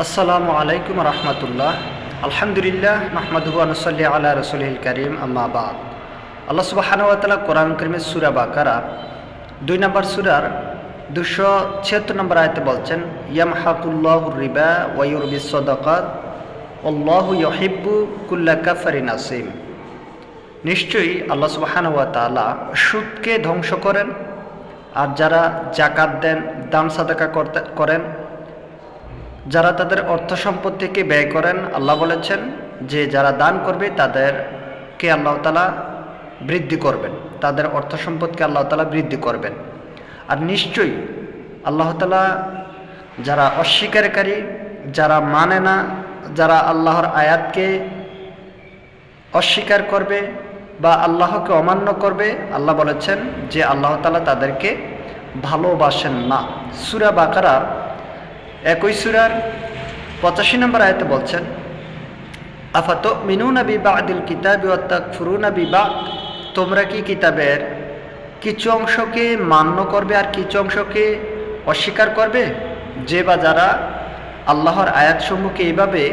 আসসালামু আলাইকুম রহমতুল্লাহ। আলহামদুলিল্লাহ নাহমাদুহু ওয়া নুসাল্লি আলা রাসূলিল কারীম, আম্মা বাদ। আল্লাহ সুবহানাহু ওয়া তাআলা কোরআন কারীমের সূরা বাকারা 2 নম্বর সূরার 276 নম্বর আয়াতে বলছেন, ইয়ামহাকুল্লাহুর রিবা ওয়া ইউরবিস সাদাকাত আল্লাহু ইউহিব্বু কুল্লা কাফারিন আসীম। নিশ্চয়ই আল্লাহ সুবহানাহু ওয়া তাআলা সুদকে ধ্বংস করেন, আর যারা যাকাত দেন, দান সাদাকা করেন, যারা তাদের অর্থ সম্পদ থেকে ব্যয় করেন, আল্লাহ বলেছেন যে যারা দান করবে তাদেরকে আল্লাহ তাআলা বৃদ্ধি করবেন, তাদের অর্থ সম্পদকে আল্লাহ তাআলা বৃদ্ধি করবেন। আর নিশ্চয়ই আল্লাহ তাআলা যারা অস্বীকারী, যারা মানে না, যারা আল্লাহর আয়াতকে অস্বীকার করবে বা আল্লাহকে অমান্য করবে, আল্লাহ বলেছেন যে আল্লাহ তাআলা তাদেরকে ভালোবাসেন না। সূরা বাকারা 21 সূরার 85 নম্বর আয়াতে বলছেন, আফাতুমিনুনা বিবাদিল কিতাবি ওয়া তাকফুরুনা বিবাদ। তোমরা কি কিতাবের কিছু অংশকে মান্য করবে আর কিছু অংশকে অস্বীকার করবে? যে বা যারা আল্লাহর আয়াতসমূহকে এইভাবে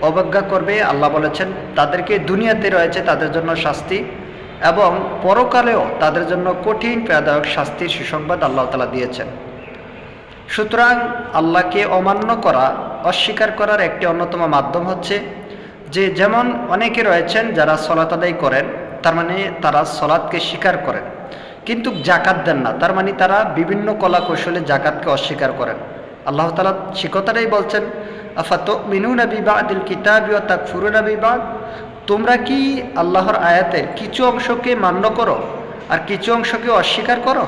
অবজ্ঞা করবে, আল্লাহ বলেছেন তাদেরকে দুনিয়াতে রয়েছে তাদের জন্য শাস্তি, এবং পরকালেও তাদের জন্য কঠিন পীড়াদায়ক শাস্তির সুসংবাদ আল্লাহ তাআলা দিয়েছেন। সুতরাং আল্লাহকে অমান্য করা, অস্বীকার করার একটি অন্যতম মাধ্যম হচ্ছে যে, যেমন অনেকে রয়েছেন যারা সলাত আদায় করেন, তার মানে তারা সলাতকে স্বীকার করেন কিন্তু জাকাত দেন না, তার মানে তারা বিভিন্ন কলা কৌশলে জাকাতকে অস্বীকার করেন। আল্লাহ তাআলা সে কথাটাই বলছেন, আফাতুমিনুনা বিবাদিল কিতাবি ওয়া তাকফুরুনা বিবাদ। তোমরা কি আল্লাহর আয়াতের কিছু অংশকে মান্য করো আর কিছু অংশকে অস্বীকার করো?